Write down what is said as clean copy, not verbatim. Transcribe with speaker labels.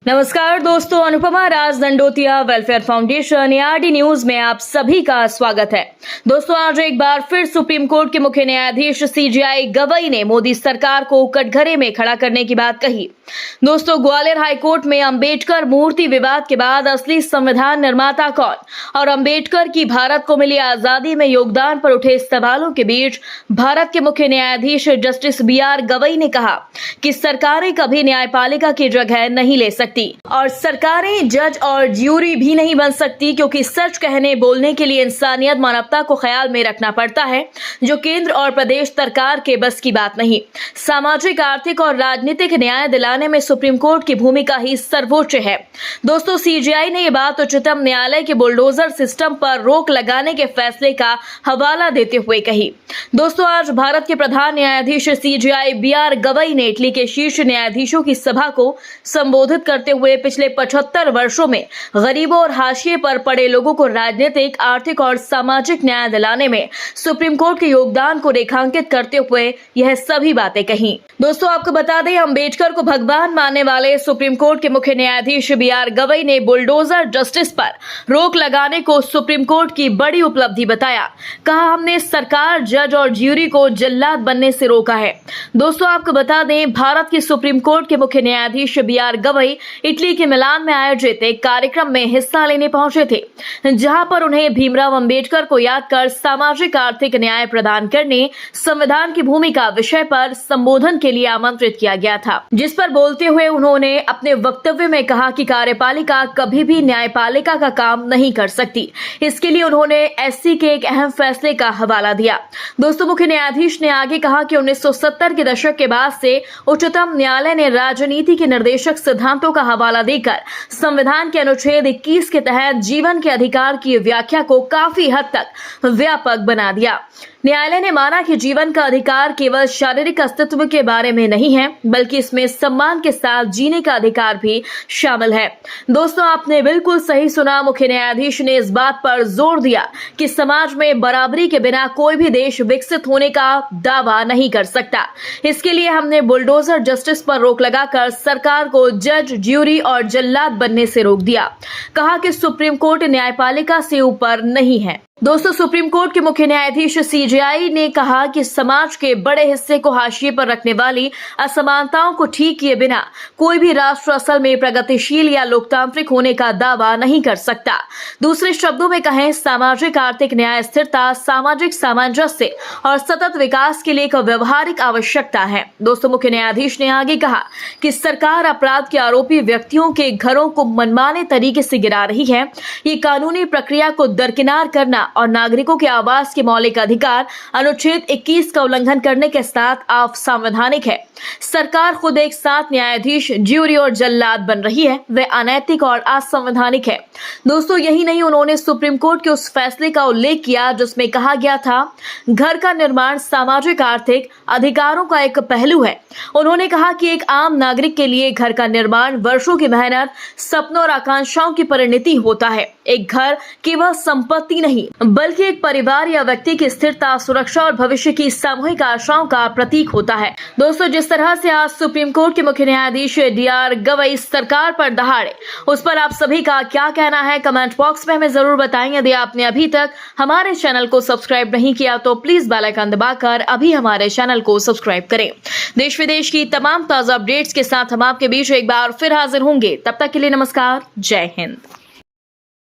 Speaker 1: नमस्कार दोस्तों, Anupama Raj Dandotiya welfare foundation ARD news में आप सभी का स्वागत है। दोस्तों, आज एक बार फिर सुप्रीम कोर्ट के मुख्य न्यायाधीश CJI गवई ने मोदी सरकार को कटघरे में खड़ा करने की बात कही। दोस्तों, ग्वालियर हाईकोर्ट में अंबेडकर मूर्ति विवाद के बाद असली संविधान निर्माता कौन और अंबेडकर की भारत को मिली आजादी में योगदान पर उठे सवालों के बीच भारत के मुख्य न्यायाधीश जस्टिस BR गवई ने कहा कि सरकारें कभी न्यायपालिका की जगह नहीं ले सकती और सरकारें जज और ज्यूरी भी नहीं बन सकती, क्योंकि सच कहने बोलने के लिए इंसानियत मानवता को ख्याल में रखना पड़ता है, जो केंद्र और प्रदेश सरकार के बस की बात नहीं। सामाजिक, आर्थिक और राजनीतिक न्याय दिलाने में सुप्रीम कोर्ट की भूमिका ही सर्वोच्च है। दोस्तों, CJI ने यह बात उच्चतम न्यायालय के बुलडोजर सिस्टम पर रोक लगाने के फैसले का हवाला देते हुए कही। दोस्तों, आज भारत के प्रधान न्यायाधीश CJI BR गवई ने इटली के शीर्ष न्यायाधीशों की सभा को संबोधित करते हुए पिछले 75 वर्षों में गरीबों और हाशिए पर पड़े लोगों को राजनीतिक, आर्थिक और सामाजिक न्याय दिलाने में सुप्रीम कोर्ट के योगदान को रेखांकित करते हुए यह सभी बातें कही। दोस्तों, आपको बता दें, अंबेडकर को भगवान मानने वाले सुप्रीम कोर्ट के मुख्य न्यायाधीश BR गवई ने बुलडोजर जस्टिस पर रोक लगाने को सुप्रीम कोर्ट की बड़ी उपलब्धि बताया। कहा, हमने सरकार, जज और ज्यूरी को जल्लाद बनने से रोका है। दोस्तों, आपको बता दें, भारत की सुप्रीम कोर्ट के मुख्य न्यायाधीश BR गवई इटली के मिलान में आयोजित एक कार्यक्रम में हिस्सा लेने पहुंचे थे, जहां पर उन्हें भीमराव अंबेडकर को याद कर सामाजिक, आर्थिक न्याय प्रदान करने, संविधान की भूमिका विषय पर संबोधन के लिए आमंत्रित किया गया था। जिस पर बोलते हुए उन्होंने अपने वक्तव्य में कहा कि कार्यपालिका कभी भी न्यायपालिका का काम नहीं कर सकती। इसके लिए उन्होंने SC के एक अहम फैसले का हवाला दिया। दोस्तों, मुख्य न्यायाधीश ने आगे कहा कि 1970 के दशक के बाद से उच्चतम न्यायालय ने राजनीति के निर्देशक सिद्धांतों का हवाला देकर संविधान के अनुच्छेद 21 के तहत जीवन के अधिकार की व्याख्या को काफी हद तक व्यापक बना दिया। न्यायालय ने माना कि जीवन का अधिकार केवल शारीरिक अस्तित्व के बारे में नहीं है, बल्कि इसमें सम्मान के साथ जीने का अधिकार भी शामिल है। दोस्तों, आपने बिल्कुल सही सुना। मुख्य न्यायाधीश ने इस बात पर जोर दिया कि समाज में बराबरी के बिना कोई भी देश विकसित होने का दावा नहीं कर सकता। इसके लिए हमने बुलडोजर जस्टिस पर रोक लगाकर सरकार को जज, ज्यूरी और जल्लाद बनने से रोक दिया। कहा कि सुप्रीम कोर्ट न्यायपालिका से ऊपर नहीं है। दोस्तों, सुप्रीम कोर्ट के मुख्य न्यायाधीश CJI ने कहा कि समाज के बड़े हिस्से को हाशिए पर रखने वाली असमानताओं को ठीक किए बिना कोई भी राष्ट्र असल में प्रगतिशील या लोकतांत्रिक होने का दावा नहीं कर सकता। दूसरे शब्दों में कहें, सामाजिक, आर्थिक न्याय, स्थिरता, सामाजिक सामंजस्य और सतत विकास के लिए एक व्यवहारिक आवश्यकता है। दोस्तों, मुख्य न्यायाधीश ने आगे कहा कि सरकार अपराध के आरोपी व्यक्तियों के घरों को मनमाने तरीके से गिरा रही है। ये कानूनी प्रक्रिया को दरकिनार करना और नागरिकों के आवास के मौलिक अधिकार अनुच्छेद 21 का उल्लंघन करने के साथ असंवैधानिक है। सरकार खुद एक साथ न्यायाधीश, ज्यूरी और जल्लाद बन रही है, वह अनैतिक और असंवैधानिक है। दोस्तों, यही नहीं, उन्होंने सुप्रीम कोर्ट के उस फैसले का उल्लेख किया जिसमें कहा गया था, घर का निर्माण सामाजिक, आर्थिक अधिकारों का एक पहलू है। उन्होंने कहा कि एक आम नागरिक के लिए घर का निर्माण वर्षों की मेहनत, सपनों और आकांक्षाओं की परिणति होता है। एक घर केवल संपत्ति नहीं, बल्कि एक परिवार या व्यक्ति की स्थिरता, सुरक्षा और भविष्य की सामूहिक आशाओं का प्रतीक होता है। दोस्तों, जिस तरह से आज सुप्रीम कोर्ट के मुख्य न्यायाधीश DR गवई सरकार पर दहाड़े, उस पर आप सभी का क्या कहना है? कमेंट बॉक्स में हमें जरूर बताएं। यदि आपने अभी तक हमारे चैनल को सब्सक्राइब नहीं किया तो प्लीज बेल आइकन दबाकर अभी हमारे चैनल को सब्सक्राइब करें। देश विदेश की तमाम ताजा अपडेट्स के साथ हम आपके बीच एक बार फिर हाजिर होंगे। तब तक के लिए नमस्कार, जय हिंद।